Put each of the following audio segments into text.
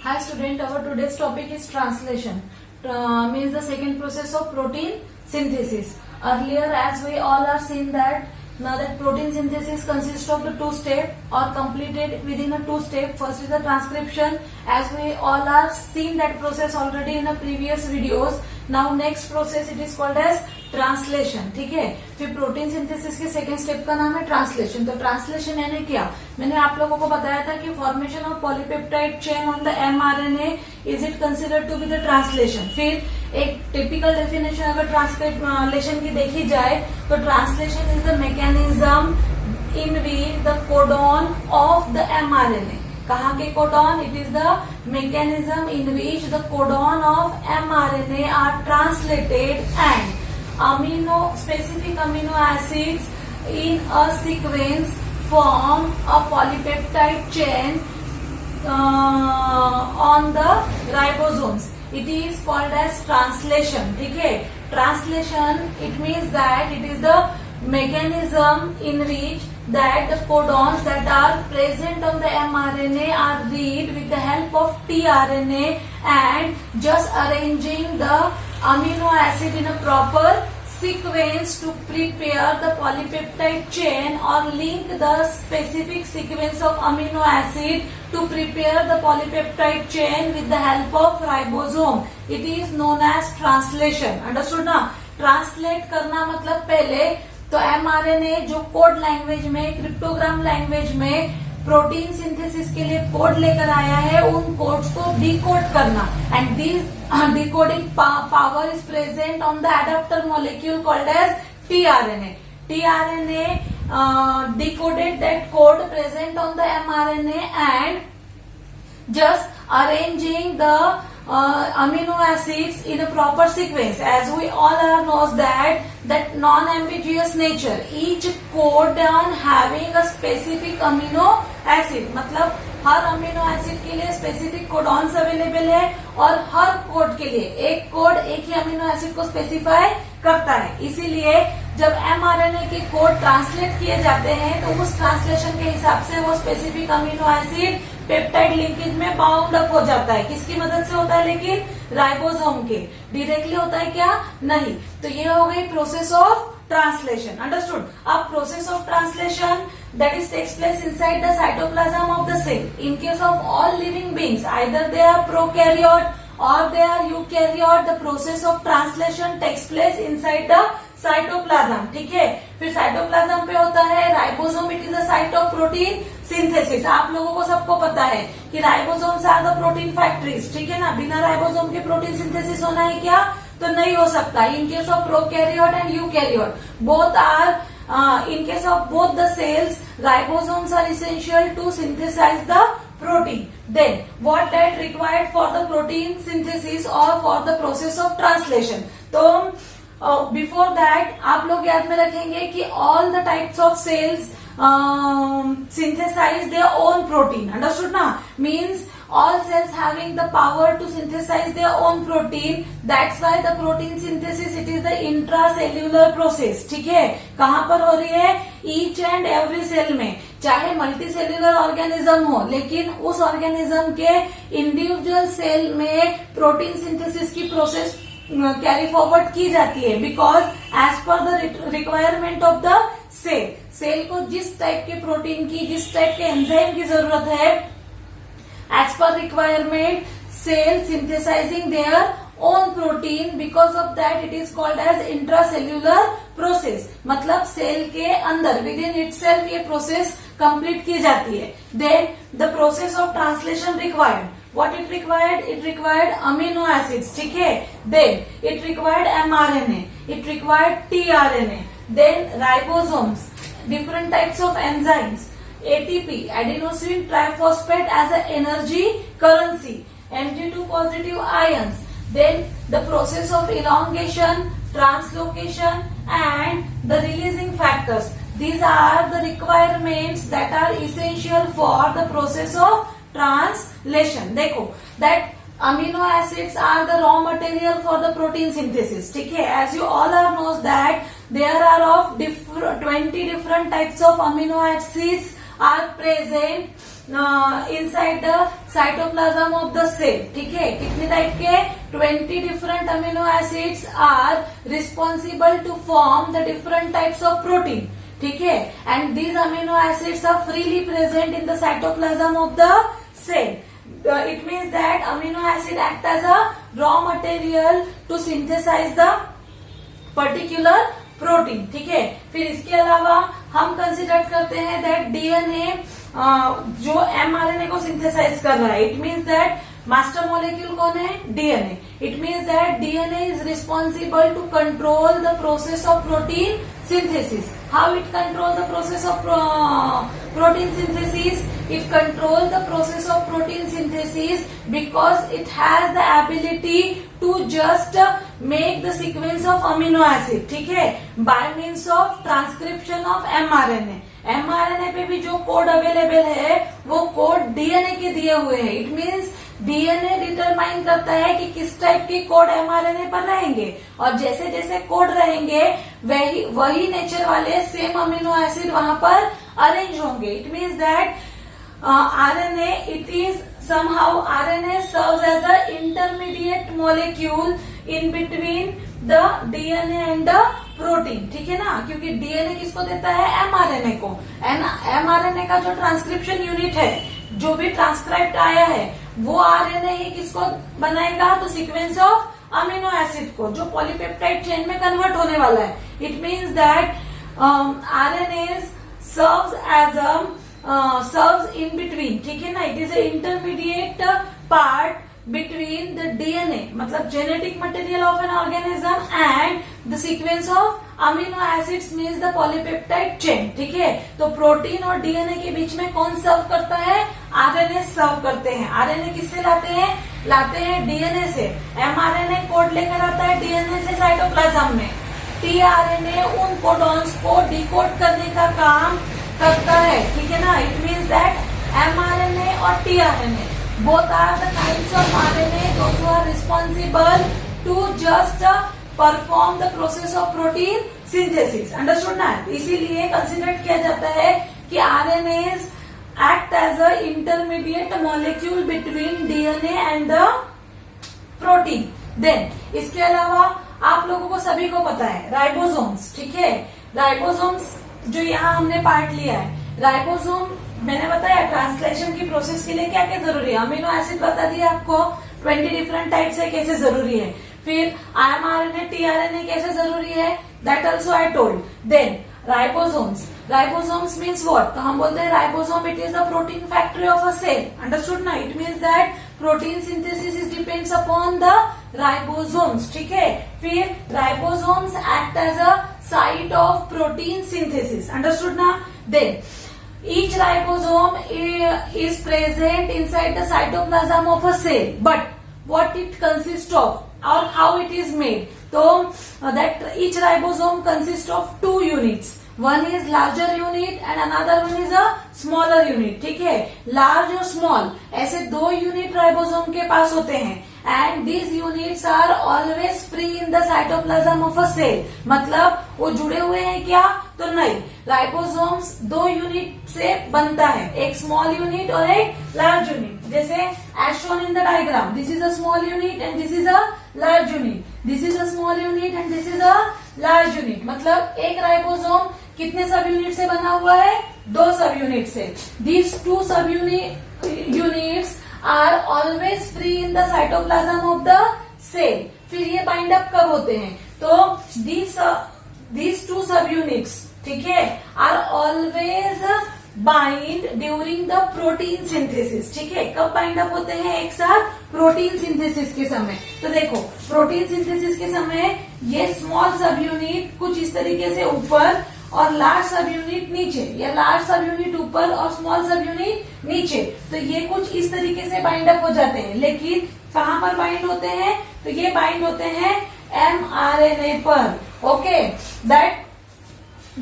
Hi student, our today's topic is translation. Means the second process of protein synthesis. Earlier, as we all are seen that now that protein synthesis consists of the two step or completed within a two step. First is the transcription, as we all are seen that process already in the previous videos. Now next process it is called as translation. ठीक है, फिर protein synthesis के second step का नाम है translation. तो translation यानी क्या, मैंने आप लोगों को बताया था कि formation of polypeptide chain on the mRNA is it considered to be the translation. फिर एक टिपिकल डेफिनेशन अगर ट्रांसलेशन की देखी जाए तो translation is the mechanism in which the codon of the mRNA. कहाँ के codon? It is the mechanism in which the codon of mRNA are translated and specific amino acids in a sequence form a polypeptide chain on the ribosomes. It is called as translation. ठीक है, translation it means that it is the mechanism in which that the codons that are present on the mRNA are read with the help of tRNA and just arranging the amino acid in a proper sequence to prepare the polypeptide chain or link the specific sequence of amino acid to prepare the polypeptide chain with the help of ribosome. It is known as translation. Understood ना? Translate करना मतलब पहले तो mRNA जो code language में, cryptogram language में protein synthesis के लिए कोड लेकर आया है, उन कोड्स को डिकोड करना. And this decoding power is present on the adapter molecule called as tRNA. TRNA decoded that code present on the mRNA and just arranging the amino acids in a proper sequence. As we all are knows that non-ambiguous nature, each codon having a specific amino acid. मतलब हर amino acid के लिए specific codons available है और हर code के लिए एक code एक ही amino acid को स्पेसिफाई करता है. इसीलिए जब एमआरएनए के कोड ट्रांसलेट किए जाते हैं तो उस ट्रांसलेशन के हिसाब से वो specific amino acid peptide linkage में बाउंड अप हो जाता है. किसकी मदद से होता है? लेकिन राइबोसोम के. डायरेक्टली होता है क्या? नहीं. तो ये हो गई process of translation. Understood? A process of translation that is takes place inside the cytoplasm of the cell. In case of all living beings, either they are prokaryote or they are eukaryote, the process of translation takes place inside the cytoplasm. ठीक है, फिर cytoplasm पे होता है ribosome. It is the site of protein synthesis. आप लोगों को सबको पता है कि ribosomes are the protein factories. ठीक है ना, बिना राइबोसोम के प्रोटीन सिंथेसिस होना है क्या? तो नहीं हो सकता. In case of prokaryote and eukaryote both are in case of both the cells, ribosomes are essential to synthesize the protein. Then what that required for the protein synthesis or for the process of translation. तो before that आप लोग याद में रखेंगे कि all the types of cells synthesize their own protein. Understood ना? Means all cells having the power to synthesize their own protein. That's why the protein synthesis it is the intracellular process. ठीक है, कहाँ पर हो रही है? Each and every cell में. चाहे मल्टीसेल्युलर ऑर्गेनिज्म हो, लेकिन उस ऑर्गेनिज्म के इंडिविजुअल सेल में प्रोटीन सिंथेसिस की प्रोसेस कैरी फॉरवर्ड की जाती है. Because as per the requirement of the cell, cell को जिस टाइप के प्रोटीन की, जिस टाइप के एंजाइम की जरूरत है, as per requirement cell synthesizing their own protein. Because of that it is called as intracellular process. मतलब सेल के अंदर within itself ये प्रोसेस कंप्लीट की जाती है. Then the process of translation required. What it required? It required amino acids. ठीक है. Then it required mRNA. It required tRNA. Then ribosomes, different types of enzymes. ATP, adenosine triphosphate as an energy currency, Mg2 positive ions. Then the process of elongation, translocation and the releasing factors. These are the requirements that are essential for the process of translation. देखो that amino acids are the raw material for the protein synthesis. ठीक है, as you all are knows that there are of 20 different types of amino acids are present inside the cytoplasm of the cell. ठीक है, कितने type के? 20 different amino acids are responsible to form the different types of protein. ठीक है, and these amino acids are freely present in the cytoplasm of the cell. It means that amino acid act as a raw material to synthesize the particular protein। ठीक है, फिर इसके अलावा हम consider करते हैं दैट डीएनए जो mRNA को सिंथेसाइज कर रहा है। It means that master molecule कौन है? DNA. It means that DNA is responsible to control the process of protein synthesis. How it control the process of protein synthesis? It control the process of protein synthesis because it has the ability to just make the sequence of amino acid. ठीक है, by means of transcription of mRNA. mRNA पे भी जो code available है वो code DNA के दिए हुए हैं। इट मीन्स डीएनए डिटरमाइन करता है कि किस टाइप के कोड एमआरएनए पर रहेंगे, और जैसे जैसे कोड रहेंगे वही नेचर वाले सेम अमीनो एसिड वहां पर अरेंज होंगे। It means that RNA it is somehow RNA serves as a intermediate molecule in between the DNA and the protein। ठीक है ना, क्योंकि डीएनए किसको देता है? एमआरएनए को। एमआरएनए का जो ट्रांसक्रिप्शन यूनिट है, जो भी ट्रांसक्राइब्ड आया है, वो आरएनए ही किसको बनाएगा? तो सीक्वेंस ऑफ अमीनो एसिड को, जो पॉलीपेप्टाइड चेन में कन्वर्ट होने वाला है। It means that RNA serves in between. ठीक है ना, it is a intermediate part between the DNA, मतलब genetic material of an organism, and the sequence of amino acids means the polypeptide chain. ठीक है, तो प्रोटीन और DNA के बीच में कौन सर्व करता है? आरएनए सर्व करते हैं। आरएनए किससे लाते हैं? लाते हैं डीएनए से। एमआरएनए कोड लेकर आता है डीएनए से साइटोप्लाज्म में। टीआरएनए उन कोडॉन्स को डिकोड करने का काम करता है। ठीक है ना, इट मीन्स दैट एमआरएनए और tRNA both are the kinds of RNA those who are responsible to just perform the process of protein synthesis। Understood ना? इसीलिए कंसिडर किया जाता है कि RNAs act as a intermediate molecule between DNA and the protein। Then इसके अलावा आप लोगों को सभी को पता है राइबोसोम्स। ठीक है, राइबोसोम्स जो यहाँ हमने पार्ट लिया है, राइबोसोम मैंने बताया ट्रांसलेशन की प्रोसेस के लिए क्या क्या जरूरी है। अमीनो एसिड बता दिया आपको, 20 डिफरेंट टाइप्स है कैसे जरूरी है। फिर एमआरएनए टीआरएनए कैसे जरूरी है, that also I told. Then ribosomes, ribosomes means what? तो हम बोलते हैं ribosome it is the protein factory of a cell. Understood ना? It means that protein synthesis is depends upon the ribosomes. ठीक है, फिर ribosomes act as a site of protein synthesis. Understood ना? Then each ribosome is present inside the cytoplasm of a cell, but what it consists of or how it is made? So that each ribosome consists of two units. One is larger unit and another one is a smaller unit। ठीक है, large और small ऐसे दो unit ribosome के पास होते हैं, and these units are always free in the cytoplasm of a cell. मतलब वो जुड़े हुए हैं क्या? तो नहीं, राइबोसोम्स दो यूनिट से बनता है, एक स्मॉल यूनिट और एक लार्ज यूनिट। जैसे as shown in the diagram, this is a small unit and this is a large unit, this is a small unit and this is a large unit. मतलब एक ribosome कितने सब unit से बना हुआ है? दो सब यूनिट से। These two subunits are always free in the cytoplasm of the cell. फिर ये बाइंड अप कब होते हैं? तो दीज टू सब यूनिट्स, ठीक है, are always bind during the protein synthesis. ठीक है, कब बाइंड अप होते हैं एक साथ? प्रोटीन सिंथेसिस के समय। तो देखो, प्रोटीन सिंथेसिस के समय ये स्मॉल सब यूनिट कुछ इस तरीके से ऊपर और लार्ज सब यूनिट नीचे, या लार्ज सब यूनिट ऊपर और स्मॉल सब यूनिट नीचे। तो ये कुछ इस तरीके से बाइंड अप हो जाते हैं, लेकिन कहाँ पर बाइंड होते हैं? तो ये बाइंड होते हैं एमआरएनए पर। Okay, that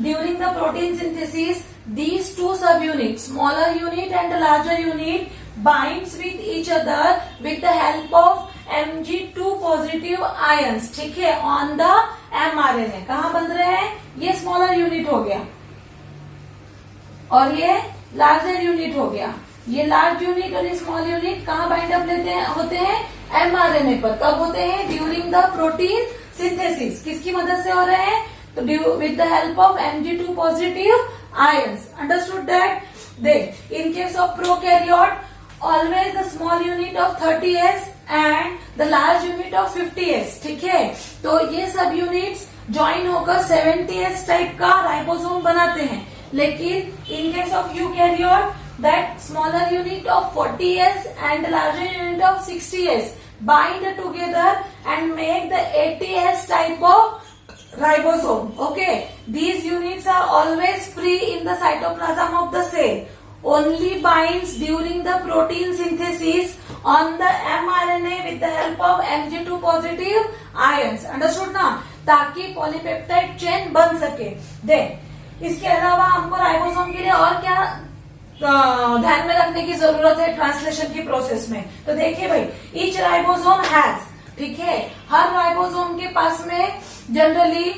during the protein synthesis these two subunits, smaller unit and larger unit, binds with each other with the help of Mg2 positive ions। ठीक है, on the mRNA। कहाँ बन रहे हैं? ये स्मॉलर यूनिट हो गया और ये लार्जर यूनिट हो गया। ये लार्ज यूनिट और ये स्मॉल यूनिट कहाँ बाइंड अप होते हैं एमआरएनए पर। कब होते हैं? During the protein synthesis. किसकी मदद से हो रहे हैं? तो with the help of Mg2 positive ions. Understood that? Then in case of prokaryote always the small unit of 30s and the large unit of 50s। ठीक है, तो ये सब यूनिट्स ज्वाइन होकर 70s टाइप का राइबोसोम बनाते हैं। लेकिन इन case of eukaryote that smaller unit of 40s and larger unit of 60s bind together and make the 80s type of ribosome. Okay, these units are always free in the cytoplasm of the cell. Only binds during the protein synthesis on the mRNA with the help of Mg2 positive ions. Understood ना? ताकि polypeptide chain बन सके। Then इसके अलावा हमको ribosome के लिए और क्या ध्यान में रखने की जरूरत है ट्रांसलेशन की प्रोसेस में? तो देखिए भाई, ईच राइबोसोम हैज, ठीक है, हर राइबोसोम के पास में जनरली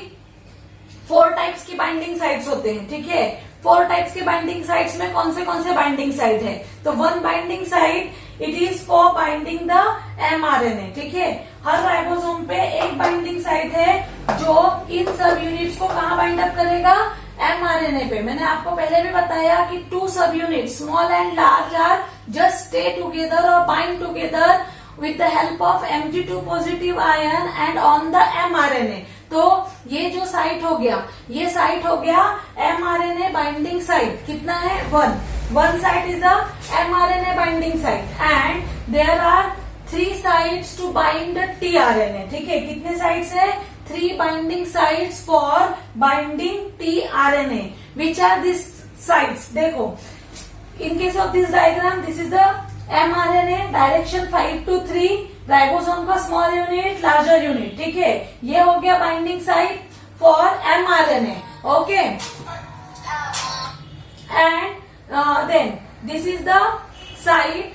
4 टाइप्स की बाइंडिंग साइट्स होते हैं। ठीक है, 4 टाइप्स के बाइंडिंग साइट्स में कौन से बाइंडिंग साइट है? तो one binding site it is for binding the mRNA. ठीक है, हर राइबोसोम पे एक बाइंडिंग साइट है जो इन सब यूनिट्स को कहाँ बाइंड अप करेगा? एमआरएनए पे। मैंने आपको पहले भी बताया कि 2 sub unit small and large are just stay together और bind together with the help of Mg2 positive ion and on the mRNA. तो ये जो साइट हो गया, ये साइट हो गया एमआरएनए बाइंडिंग साइट। कितना है? 1 site is the mRNA binding site and there are 3 sites to bind tRNA। ठीक है, कितने साइट्स है? 3 binding sites for binding tRNA. Which are these sites? देखो, in case of this diagram, this is the mRNA direction 5 to 3, ribosome का small unit, larger unit. ठीक है, ये हो गया binding site for mRNA. Okay, and then this is the site,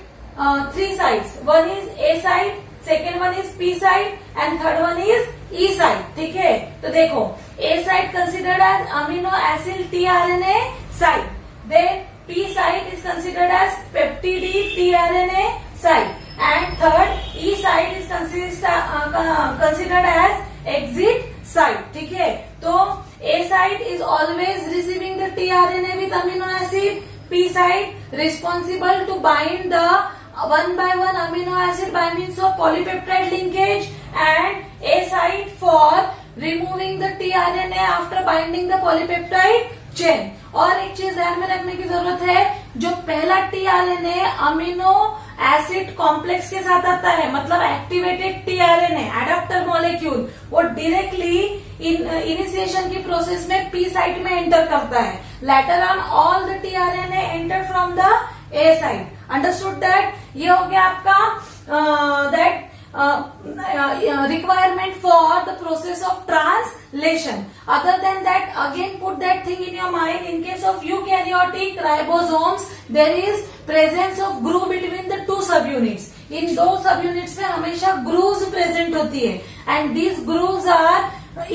3 sites. One is A site, second one is P site and third one is E site. ठीक है, तो देखो, A site considered as amino acid tRNA site, then P site is considered as peptide tRNA site and third E site is considered as exit site. ठीक है, तो A site is always receiving the tRNA with amino acid, P site responsible to bind the 1 by 1 amino acid by means of polypeptide linkage and A site for removing the tRNA after binding the polypeptide chain. और एक चीज ध्यान में रखने की जरूरत है, जो पहला tRNA अमीनो एसिड कॉम्प्लेक्स के साथ आता है, मतलब एक्टिवेटेड tRNA एडाप्टर मॉलिक्यूल, वो डायरेक्टली इनिशिएशन की प्रोसेस में P साइट में एंटर करता है। Later on all the tRNA enter from the A site. Understood that? ये हो गया आपका that requirement for the process of translation. Other than that, again put that thing in your mind, in case of eukaryotic ribosomes there is presence of groove between the 2 subunits. In 2 subunits में हमेशा grooves present होती है and these grooves are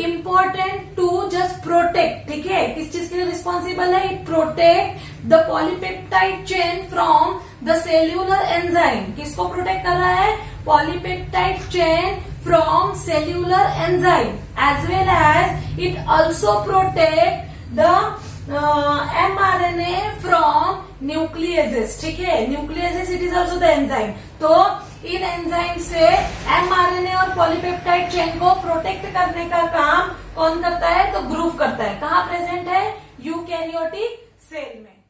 important to just protect. ठीक है, किस चीज के लिए रिस्पॉन्सिबल है? It protect the polypeptide chain from the cellular enzyme. किसको प्रोटेक्ट कर रहा है? Polypeptide chain from cellular enzyme, as well as it also protect the mRNA from nucleases. ठीक है, nucleases it is also the enzyme. तो इन enzyme से mRNA और पॉलीपेप्टाइड चेन को प्रोटेक्ट करने का काम कौन करता है? तो ग्रूव करता है। कहाँ प्रेजेंट है? यूकैरियोटिक सेल में।